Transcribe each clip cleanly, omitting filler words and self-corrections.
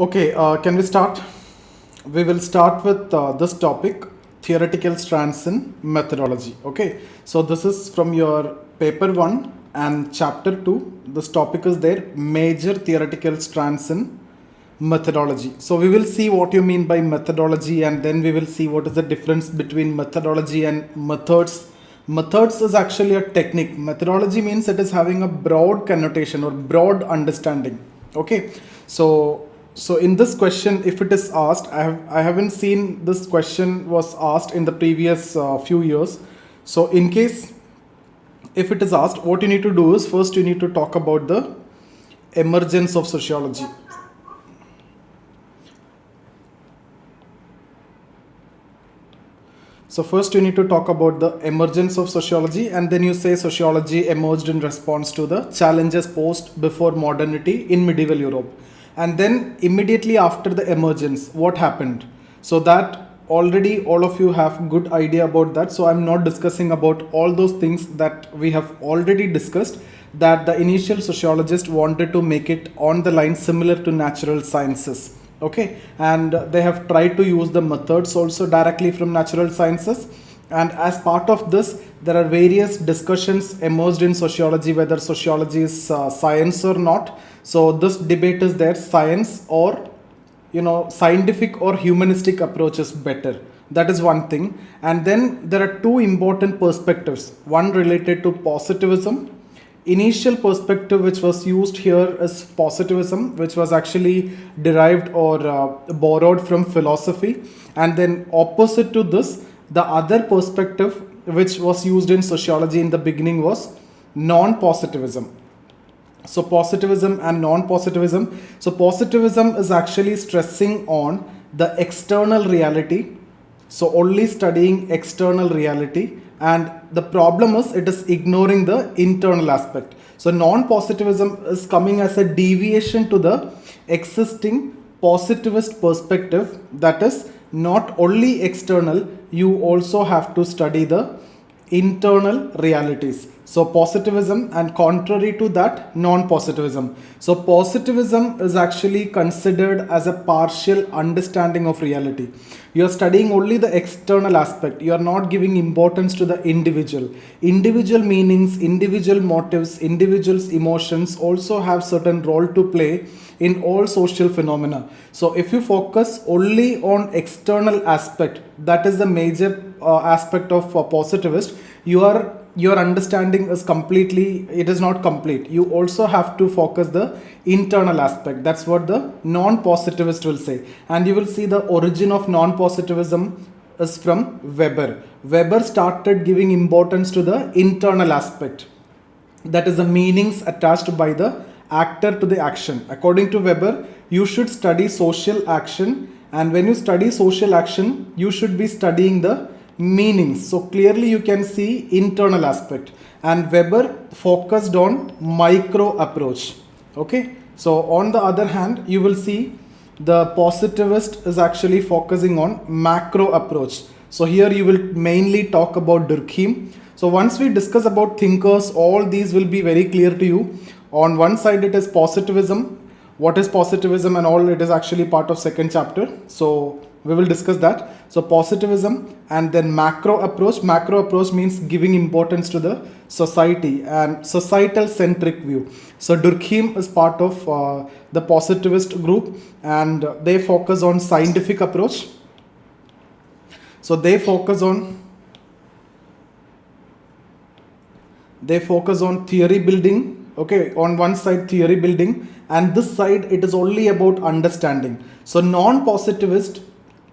Okay, can we start? We will start with this topic, theoretical strands in methodology. Okay, so this is from your paper 1 and chapter 2. This topic is there, major theoretical strands in methodology. So we will see what you mean by methodology, and then we will see what is the difference between methodology and methods. Methods is actually a technique. Methodology means it is having a broad connotation or broad understanding. Okay, so in this question, if it is asked, I haven't seen this question was asked in the previous few years. So in case if it is asked, what you need to do is first you need to talk about the emergence of sociology. So first you need to talk about the emergence of sociology, and then you say sociology emerged in response to the challenges posed before modernity in medieval Europe. And then immediately after the emergence, what happened? So that already all of you have good idea about that. So I'm not discussing about all those things that we have already discussed, that the initial sociologist wanted to make it on the line similar to natural sciences. Okay, and they have tried to use the methods also directly from natural sciences, and as part of this there are various discussions emerged in sociology whether sociology is science or not. So this debate is there, science or scientific or humanistic approach is better. That is one thing. And then there are two important perspectives, one related to positivism. Initial perspective which was used here is positivism, which was actually derived or borrowed from philosophy. And then opposite to this, the other perspective which was used in sociology in the beginning was non-positivism. So positivism and non-positivism. So positivism is actually stressing on the external reality. So only studying external reality, and the problem is it is ignoring the internal aspect. So non-positivism is coming as a deviation to the existing positivist perspective, that is not only external, you also have to study the internal realities. So positivism, and contrary to that, non-positivism. So positivism is actually considered as a partial understanding of reality. You are studying only the external aspect. You are not giving importance to the individual. Individual meanings, individual motives, individual's emotions also have certain role to play in all social phenomena. So if you focus only on external aspect, that is the major aspect of positivist, your understanding is it is not complete. You also have to focus the internal aspect. That's what the non-positivist will say. And you will see the origin of non-positivism is from Weber. Weber started giving importance to the internal aspect, that is the meanings attached by the actor to the action. According to Weber, you should study social action, and when you study social action, you should be studying the meanings. So clearly you can see internal aspect, and Weber focused on micro approach. Okay, so on the other hand, you will see the positivist is actually focusing on macro approach. So here you will mainly talk about Durkheim. So once we discuss about thinkers, all these will be very clear to you. On one side it is positivism. What is positivism and all, it is actually part of second chapter. So we will discuss that. So positivism, and then macro approach. Macro approach means giving importance to the society and societal centric view. So Durkheim is part of the positivist group, and they focus on scientific approach. So they focus on theory building. Okay, on one side theory building, and this side it is only about understanding. So non-positivist,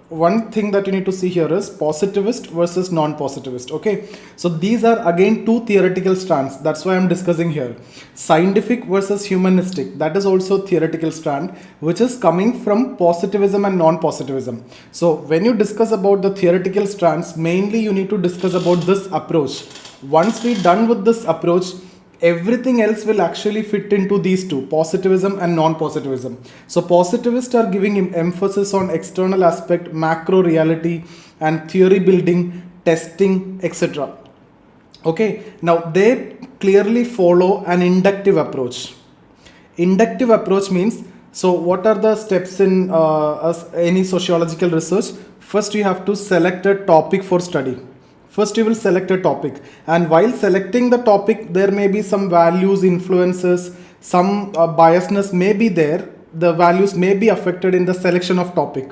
one thing that you need to see here is positivist versus non-positivist. Okay, so these are again two theoretical strands. That's why I'm discussing here. Scientific versus humanistic, that is also theoretical strand, which is coming from positivism and non-positivism. So when you discuss about the theoretical strands, mainly you need to discuss about this approach. Once we're done with this approach, everything else will actually fit into these two, positivism and non-positivism. So positivists are giving emphasis on external aspect, macro reality, and theory building, testing, etc. Okay, now they clearly follow an inductive approach. Inductive approach means So what are the steps in any sociological research? First, you have to select a topic for study. First, you will select a topic, and while selecting the topic, there may be some values, influences, some biasness may be there. The values may be affected in the selection of topic.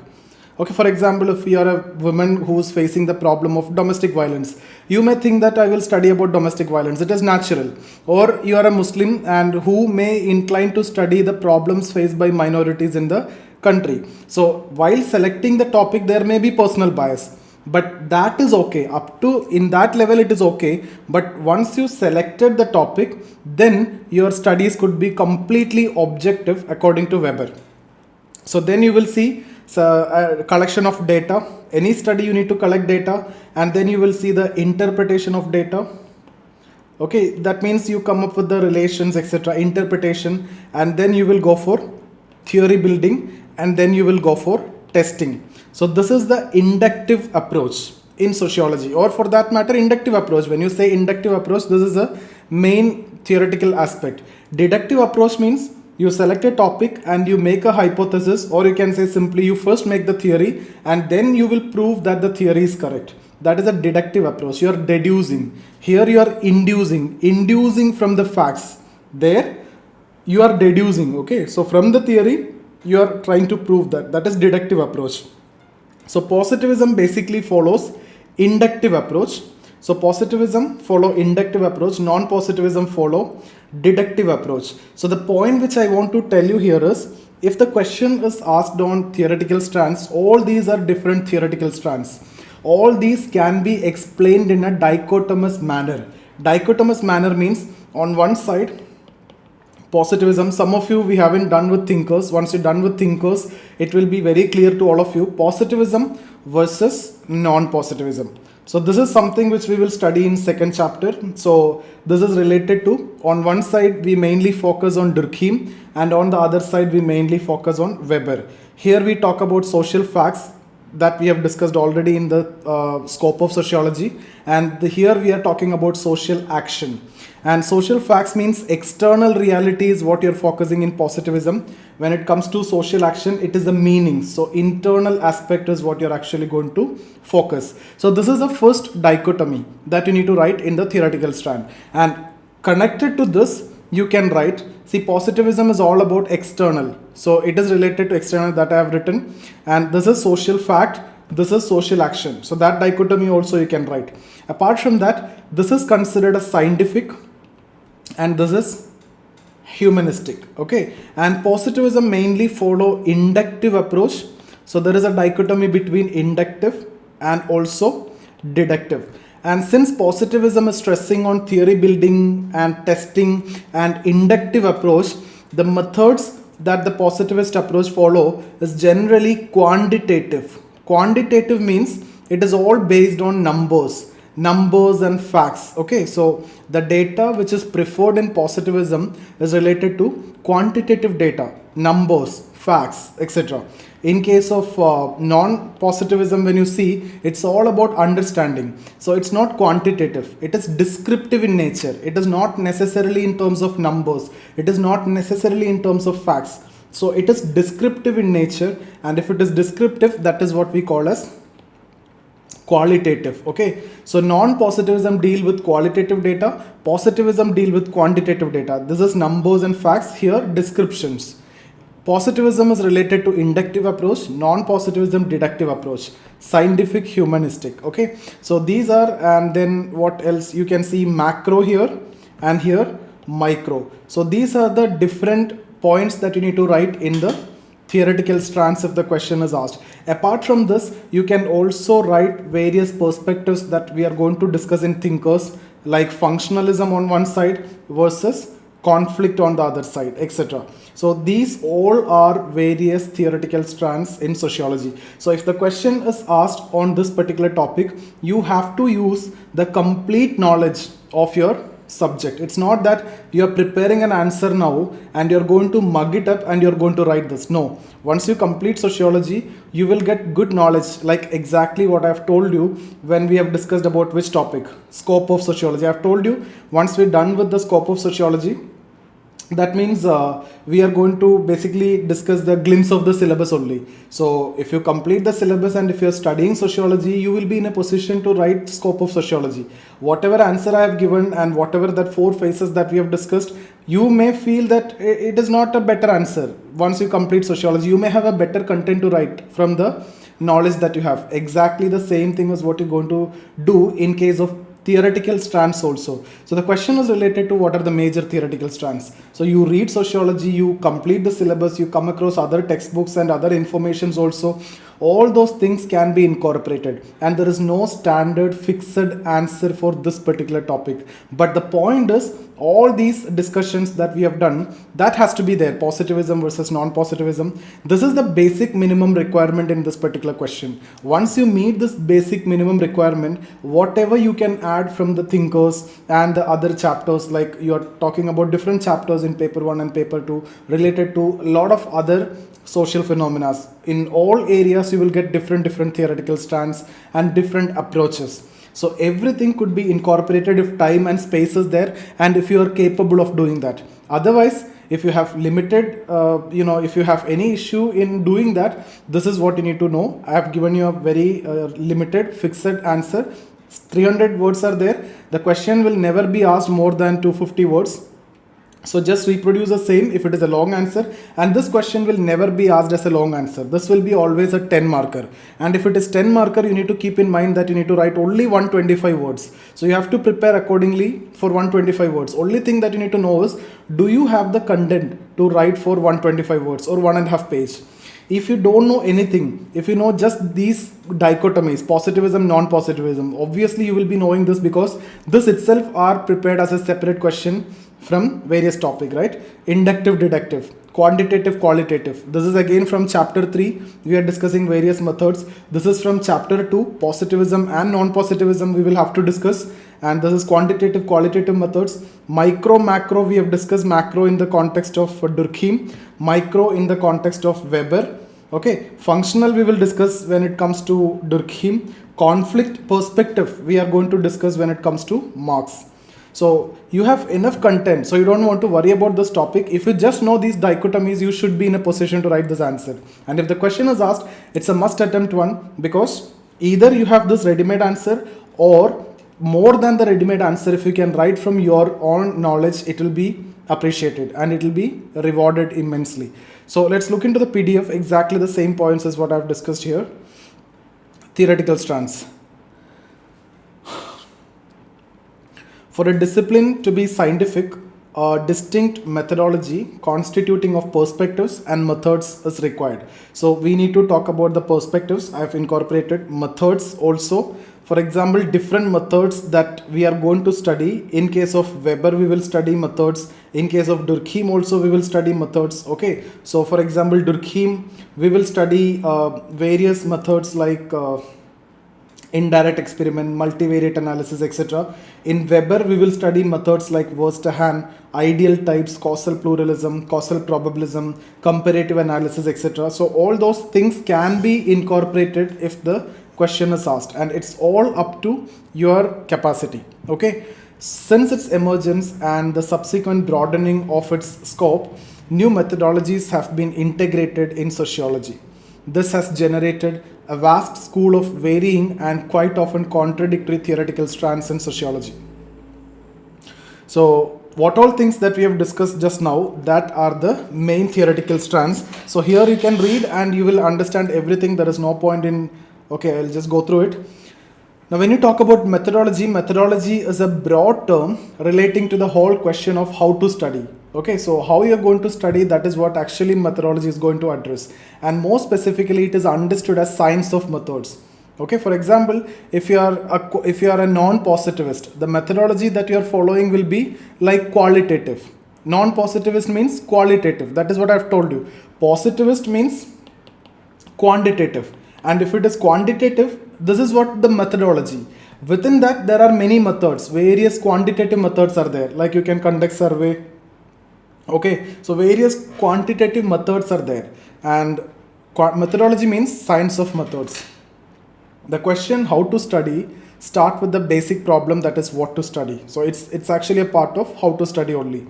Okay, for example, if you are a woman who is facing the problem of domestic violence, you may think that I will study about domestic violence. It is natural. Or you are a Muslim and who may incline to study the problems faced by minorities in the country. So while selecting the topic, there may be personal bias, but that is okay. Up to in that level, it is okay. But once you selected the topic, then your studies could be completely objective according to Weber. So then you will see a collection of data. Any study you need to collect data, and then you will see the interpretation of data. Okay, that means you come up with the relations, etc., interpretation, and then you will go for theory building, and then you will go for testing. So this is the inductive approach in sociology, or for that matter, inductive approach. When you say inductive approach, this is a main theoretical aspect. Deductive approach means you select a topic and you make a hypothesis, or you can say simply you first make the theory and then you will prove that the theory is correct. That is a deductive approach. You are deducing. Here you are inducing from the facts. There you are deducing. Okay, so from the theory you are trying to prove that. That is deductive approach. So positivism basically follows inductive approach. So positivism follow inductive approach, non-positivism follow deductive approach. So the point which I want to tell you here is, if the question is asked on theoretical strands, all these are different theoretical strands. All these can be explained in a dichotomous manner. Dichotomous manner means on one side, positivism, some of you we haven't done with thinkers. Once you're done with thinkers, it will be very clear to all of you. Positivism versus non-positivism. So this is something which we will study in second chapter. So this is related to, on one side we mainly focus on Durkheim, and on the other side we mainly focus on Weber. Here we talk about social facts that we have discussed already in the scope of sociology, and here we are talking about social action. And social facts means external reality is what you're focusing in positivism. When it comes to social action, it is the meaning. So internal aspect is what you're actually going to focus. So this is the first dichotomy that you need to write in the theoretical strand. And connected to this, you can write, see, positivism is all about external. So it is related to external that I have written. And this is social fact. This is social action. So that dichotomy also you can write. Apart from that, this is considered a scientific, and this is humanistic. Okay, and positivism mainly follow inductive approach. So there is a dichotomy between inductive and also deductive. And since positivism is stressing on theory building and testing and inductive approach, the methods that the positivist approach follow is generally quantitative. Quantitative means it is all based on numbers and facts. Okay, so the data which is preferred in positivism is related to quantitative data, numbers, facts, etc. In case of non-positivism, when you see, it's all about understanding. So it's not quantitative, it is descriptive in nature. It is not necessarily in terms of numbers, it is not necessarily in terms of facts. So it is descriptive in nature, and if it is descriptive, that is what we call as qualitative. Okay, so non-positivism deal with qualitative data, positivism deal with quantitative data. This is numbers and facts, here descriptions. Positivism is related to inductive approach, non-positivism deductive approach, scientific, humanistic. Okay, so these are, and then what else, you can see macro here and here micro. So these are the different points that you need to write in the theoretical strands if the question is asked. Apart from this, you can also write various perspectives that we are going to discuss in thinkers, like functionalism on one side versus conflict on the other side, etc. So these all are various theoretical strands in sociology. So if the question is asked on this particular topic, you have to use the complete knowledge of your subject. It's not that you are preparing an answer now and you're going to mug it up and you're going to write this. No, once you complete sociology, you will get good knowledge, like exactly what I've told you when we have discussed about which topic, scope of sociology. I've told you, once we're done with the scope of sociology, that means we are going to basically discuss the glimpse of the syllabus only. So if you complete the syllabus and if you're studying sociology, you will be in a position to write scope of sociology. Whatever answer I have given and whatever that 4 phases that we have discussed, you may feel that it is not a better answer. Once you complete sociology, you may have a better content to write from the knowledge that you have. Exactly the same thing is what you're going to do in case of theoretical strands also. So the question is related to what are the major theoretical strands. So you read sociology, you complete the syllabus, you come across other textbooks and other informations also. All those things can be incorporated, and there is no standard fixed answer for this particular topic. But the point is, all these discussions that we have done, that has to be there. Positivism versus non-positivism. This is the basic minimum requirement in this particular question. Once you meet this basic minimum requirement, whatever you can add from the thinkers and the other chapters, like you are talking about different chapters in paper 1 and paper 2 related to a lot of other social phenomena. In all areas you will get different theoretical strands and different approaches. So everything could be incorporated if time and space is there, and if you are capable of doing that. Otherwise, if you have limited, if you have any issue in doing that, this is what you need to know. I have given you a very limited fixed answer. 300 words are there. The question will never be asked more than 250 words. So just reproduce the same if it is a long answer, and this question will never be asked as a long answer. This will be always a 10 marker, and if it is 10 marker, you need to keep in mind that you need to write only 125 words. So you have to prepare accordingly for 125 words. Only thing that you need to know is, do you have the content to write for 125 words or 1.5 page? If you don't know anything, if you know just these dichotomies, positivism, non-positivism, obviously you will be knowing this because this itself are prepared as a separate question from various topic, right? Inductive, deductive, quantitative, qualitative. This is again from chapter 3. We are discussing various methods. This is from chapter 2, positivism and non-positivism we will have to discuss. And this is quantitative, qualitative methods. Micro, macro, we have discussed macro in the context of Durkheim, micro in the context of Weber. Okay, functional we will discuss when it comes to Durkheim. Conflict, perspective, we are going to discuss when it comes to Marx. So you have enough content, so you don't want to worry about this topic. If you just know these dichotomies, you should be in a position to write this answer. And if the question is asked, it's a must attempt one, because either you have this ready-made answer, or more than the ready-made answer, if you can write from your own knowledge, it will be appreciated and it will be rewarded immensely. So let's look into the PDF. Exactly the same points as what I've discussed here. Theoretical strands. For a discipline to be scientific, a distinct methodology constituting of perspectives and methods is required. So we need to talk about the perspectives. I have incorporated methods also. For example, different methods that we are going to study. In case of Weber, we will study methods. In case of Durkheim also, we will study methods. Okay. So for example, Durkheim, we will study various methods like indirect experiment, multivariate analysis, etc. In Weber, we will study methods like Verstehen, ideal types, causal pluralism, causal probabilism, comparative analysis, etc. So all those things can be incorporated if the question is asked, and it's all up to your capacity. Okay. Since its emergence and the subsequent broadening of its scope, new methodologies have been integrated in sociology. This has generated a vast school of varying and quite often contradictory theoretical strands in sociology. So what all things that we have discussed just now, that are the main theoretical strands. So here you can read and you will understand everything. There is no point in, okay, I'll just go through it. Now when you talk about methodology, methodology is a broad term relating to the whole question of how to study. Okay, so how you are going to study, that is what actually methodology is going to address. And more specifically, it is understood as science of methods. Okay, for example, if you are a non-positivist, the methodology that you are following will be like qualitative. Non-positivist means qualitative. That is what I have told you. Positivist means quantitative. And if it is quantitative, this is what the methodology. Within that, there are many methods. Various quantitative methods are there. Like you can conduct survey. Okay, so various quantitative methods are there, and methodology means science of methods. The question how to study start with the basic problem, that is what to study. So it's actually a part of how to study only.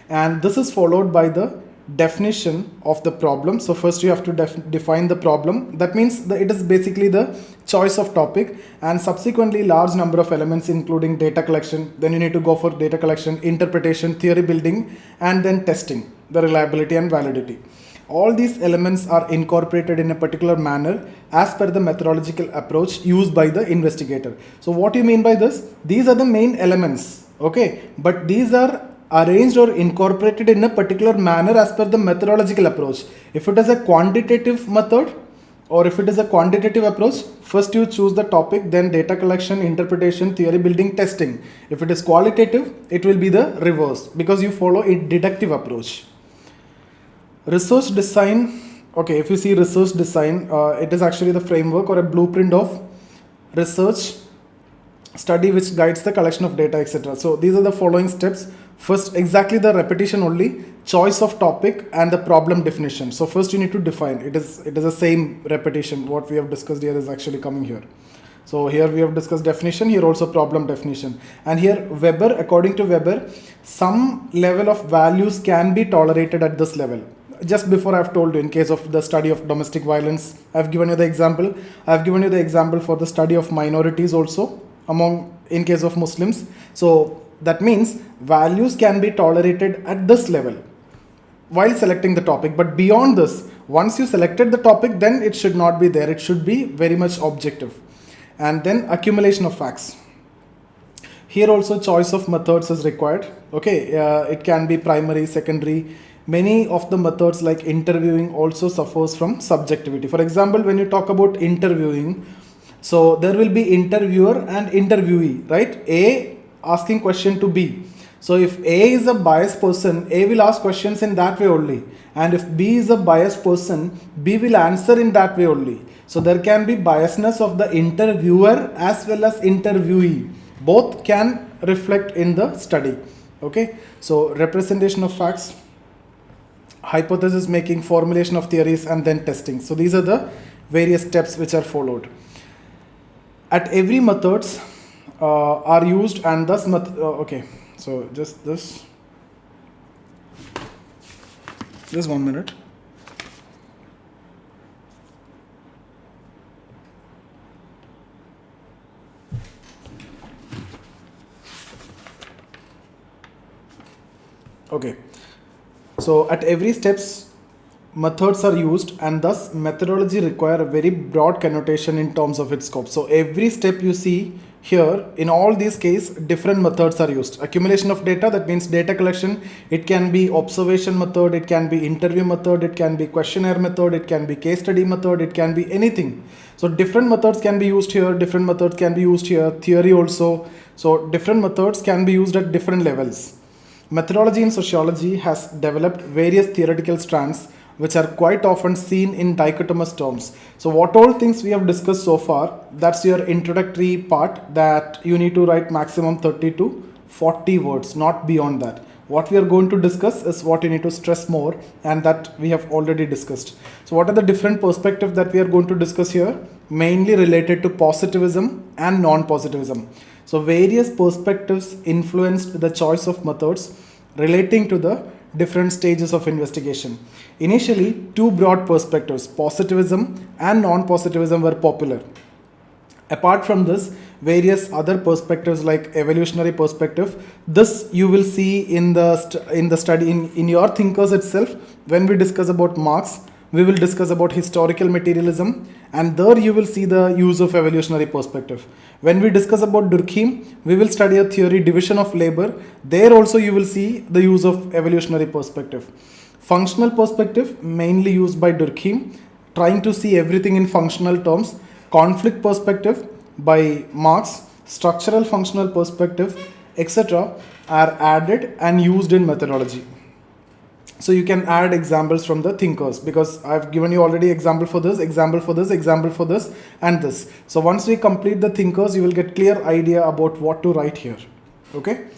and this is followed by the definition of the problem. So first you have to define the problem. That means that it is basically the choice of topic, and subsequently large number of elements including data collection. Then you need to go for data collection, interpretation, theory building, and then testing the reliability and validity. All these elements are incorporated in a particular manner as per the methodological approach used by the investigator. So what do you mean by this? These are the main elements, okay, but these are arranged or incorporated in a particular manner as per the methodological approach. If it is a quantitative method or if it is a quantitative approach, first you choose the topic, then data collection, interpretation, theory building, testing. If it is qualitative, it will be the reverse because you follow a deductive approach. Research design, okay, if you see research design, it is actually the framework or a blueprint of research study which guides the collection of data, etc. So these are the following steps. First, exactly the repetition only, choice of topic and the problem definition. So first you need to define, it is the same repetition. What we have discussed here is actually coming here. So here we have discussed definition, here also problem definition. And here Weber, according to Weber, some level of values can be tolerated at this level. Just before I've told you, in case of the study of domestic violence, I've given you the example. I've given you the example for the study of minorities also in case of Muslims. So that means values can be tolerated at this level while selecting the topic. But beyond this, once you selected the topic, then it should not be there. It should be very much objective. And then accumulation of facts. Here also choice of methods is required. Okay, it can be primary, secondary. Many of the methods like interviewing also suffers from subjectivity. For example, when you talk about interviewing, so there will be interviewer and interviewee, right? A asking question to B. So if A is a biased person, A will ask questions in that way only. And if B is a biased person, B will answer in that way only. So there can be biasness of the interviewer as well as interviewee. Both can reflect in the study. Okay. So representation of facts, hypothesis making, formulation of theories, and then testing. So these are the various steps which are followed. At every methods are used, and thus okay, so just 1 minute. Okay, so at every steps methods are used, and thus methodology require a very broad connotation in terms of its scope. So every step you see here, in all these cases, different methods are used. Accumulation of data, that means data collection. It can be observation method, it can be interview method, it can be questionnaire method, it can be case study method, it can be anything. So different methods can be used here, different methods can be used here, theory also. So different methods can be used at different levels. Methodology in sociology has developed various theoretical strands which are quite often seen in dichotomous terms. So what all things we have discussed so far, that's your introductory part, that you need to write maximum 30 to 40 words, not beyond that. What we are going to discuss is what you need to stress more, and that we have already discussed. So what are the different perspectives that we are going to discuss here? Mainly related to positivism and non-positivism. So various perspectives influenced the choice of methods relating to the different stages of investigation. Initially, two broad perspectives, positivism and non-positivism, were popular. Apart from this, various other perspectives like evolutionary perspective, this you will see in the study in your thinkers itself. When we discuss about Marx, we will discuss about historical materialism, and there you will see the use of evolutionary perspective. When we discuss about Durkheim, we will study a theory, division of labor. There also you will see the use of evolutionary perspective. Functional perspective, mainly used by Durkheim, trying to see everything in functional terms. Conflict perspective by Marx, structural functional perspective, etc. are added and used in methodology. So you can add examples from the thinkers, because I've given you already example for this, example for this, example for this, and this. So once we complete the thinkers, you will get clear idea about what to write here. Okay.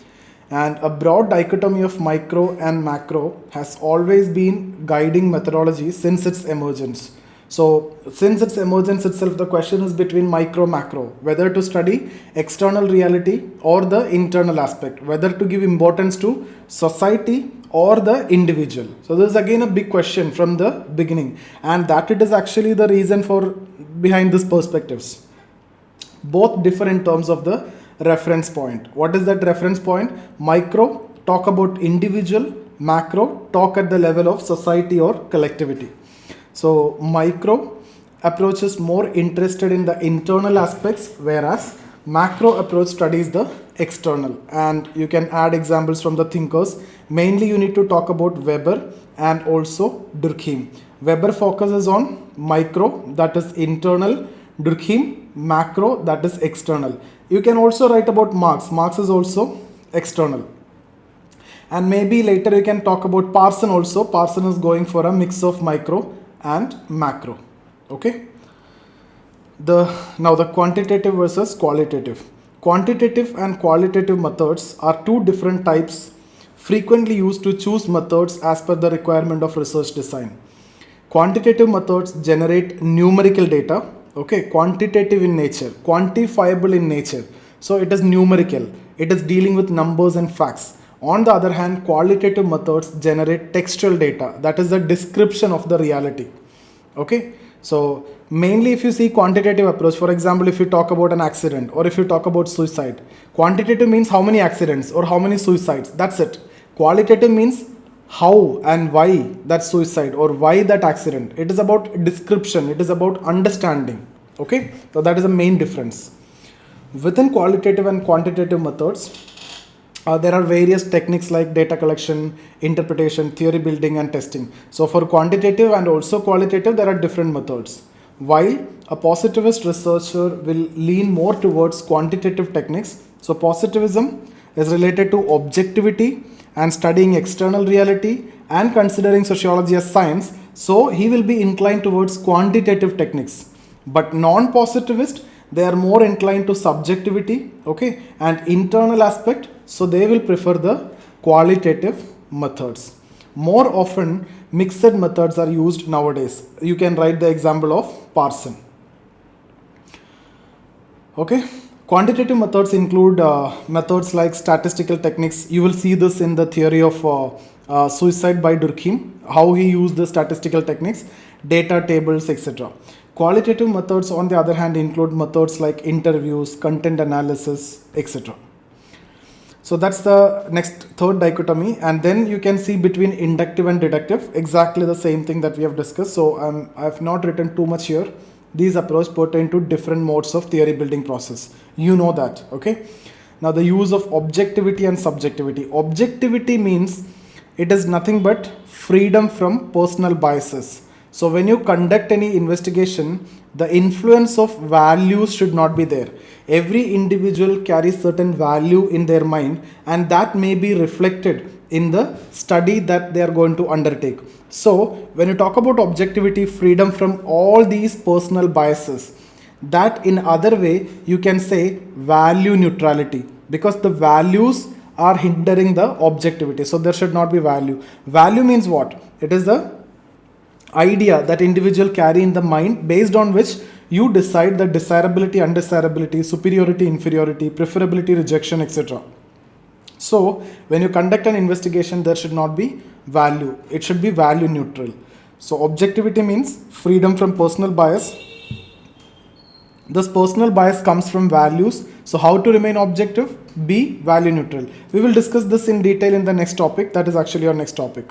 And a broad dichotomy of micro and macro has always been guiding methodology since its emergence. So since its emergence itself, the question is between micro macro, whether to study external reality or the internal aspect, whether to give importance to society or the individual. So this is again a big question from the beginning, and that it is actually the reason for behind these perspectives. Both differ in terms of the reference point. What is that reference point? Micro talk about individual, macro talk at the level of society or collectivity. So micro approach is more interested in the internal aspects, whereas macro approach studies the external. And you can add examples from the thinkers. Mainly you need to talk about Weber and also Durkheim. Weber focuses on micro, that is internal. Durkheim, macro, that is external. You can also write about Marx. Marx is also external. And maybe later you can talk about Parson also. Parson is going for a mix of micro and macro. Okay. Now the quantitative versus qualitative. Quantitative and qualitative methods are two different types frequently used to choose methods as per the requirement of research design. Quantitative methods generate numerical data. Okay, quantitative in nature, quantifiable in nature. So it is numerical. It is dealing with numbers and facts. On the other hand, qualitative methods generate textual data, that is the description of the reality. Okay, so mainly if you see quantitative approach, for example, if you talk about an accident or if you talk about suicide, quantitative means how many accidents or how many suicides, that's it. Qualitative means how and why that suicide or why that accident. It is about description, it is about understanding. Okay, so that is the main difference. Within qualitative and quantitative methods, there are various techniques like data collection, interpretation, theory building and testing. So for quantitative and also qualitative, there are different methods. While a positivist researcher will lean more towards quantitative techniques, so positivism is related to objectivity and studying external reality and considering sociology as science, so he will be inclined towards quantitative techniques. But non-positivist, they are more inclined to subjectivity, okay, and internal aspect, so they will prefer the qualitative methods. More often, mixed methods are used nowadays. You can write the example of Parson. Okay, quantitative methods include methods like statistical techniques. You will see this in the theory of suicide by Durkheim, how he used the statistical techniques, data tables, etc. Qualitative methods, on the other hand, include methods like interviews, content analysis, etc. So that's the next third dichotomy, and then you can see between inductive and deductive, exactly the same thing that we have discussed. So I have not written too much here. These approaches pertain to different modes of theory building process. You know that, okay? Now the use of objectivity and subjectivity. Objectivity means it is nothing but freedom from personal biases. So when you conduct any investigation, the influence of values should not be there. Every individual carries certain value in their mind, and that may be reflected in the study that they are going to undertake. So when you talk about objectivity, freedom from all these personal biases, that in other way you can say value neutrality, because the values are hindering the objectivity. So there should not be value. Value means what? It is the idea that individual carry in the mind based on which you decide the desirability, undesirability, superiority, inferiority, preferability, rejection, etc. So when you conduct an investigation, there should not be value. It should be value neutral. So objectivity means freedom from personal bias. This personal bias comes from values. So how to remain objective? Be value neutral. We will discuss this in detail in the next topic. That is actually our next topic.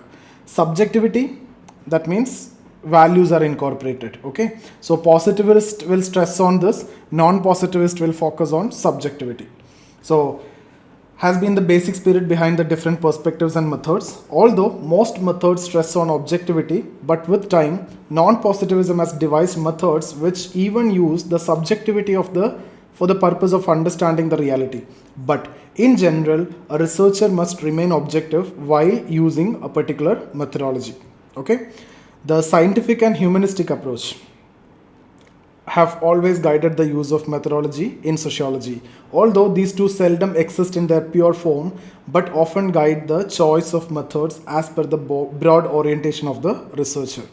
Subjectivity, that means values are incorporated. Okay, so positivist will stress on this, non-positivist will focus on subjectivity. So has been the basic spirit behind the different perspectives and methods. Although most methods stress on objectivity, but with time, non-positivism has devised methods which even use the subjectivity of for the purpose of understanding the reality. But in general, a researcher must remain objective while using a particular methodology. Okay, the scientific and humanistic approach have always guided the use of methodology in sociology, although these two seldom exist in their pure form, but often guide the choice of methods as per the broad orientation of the researcher.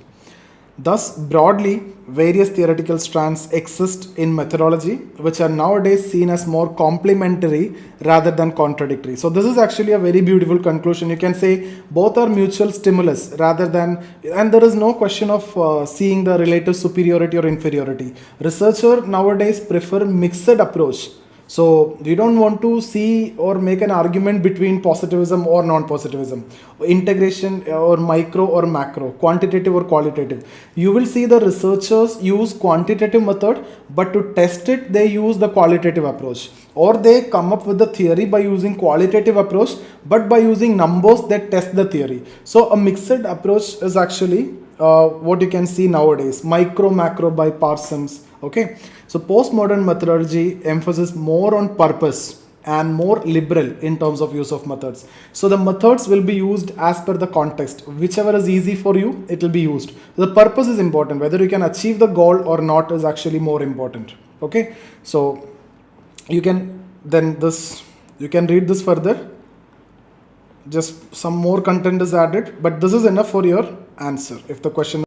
Thus, broadly, various theoretical strands exist in methodology, which are nowadays seen as more complementary rather than contradictory. So, this is actually a very beautiful conclusion. You can say both are mutual stimulus rather than, and there is no question of seeing the relative superiority or inferiority. Researchers nowadays prefer mixed approach. So we don't want to see or make an argument between positivism or non-positivism, integration or micro or macro, quantitative or qualitative. You will see the researchers use quantitative method, but to test it they use the qualitative approach, or they come up with the theory by using qualitative approach, but by using numbers that test the theory. So a mixed approach is actually what you can see nowadays, micro macro by Parsons. Okay, so postmodern methodology emphasis more on purpose and more liberal in terms of use of methods. So the methods will be used as per the context. Whichever is easy for you, it will be used. The purpose is important. Whether you can achieve the goal or not is actually more important. Okay, so you can you can read this further. Just some more content is added, but this is enough for your answer if the question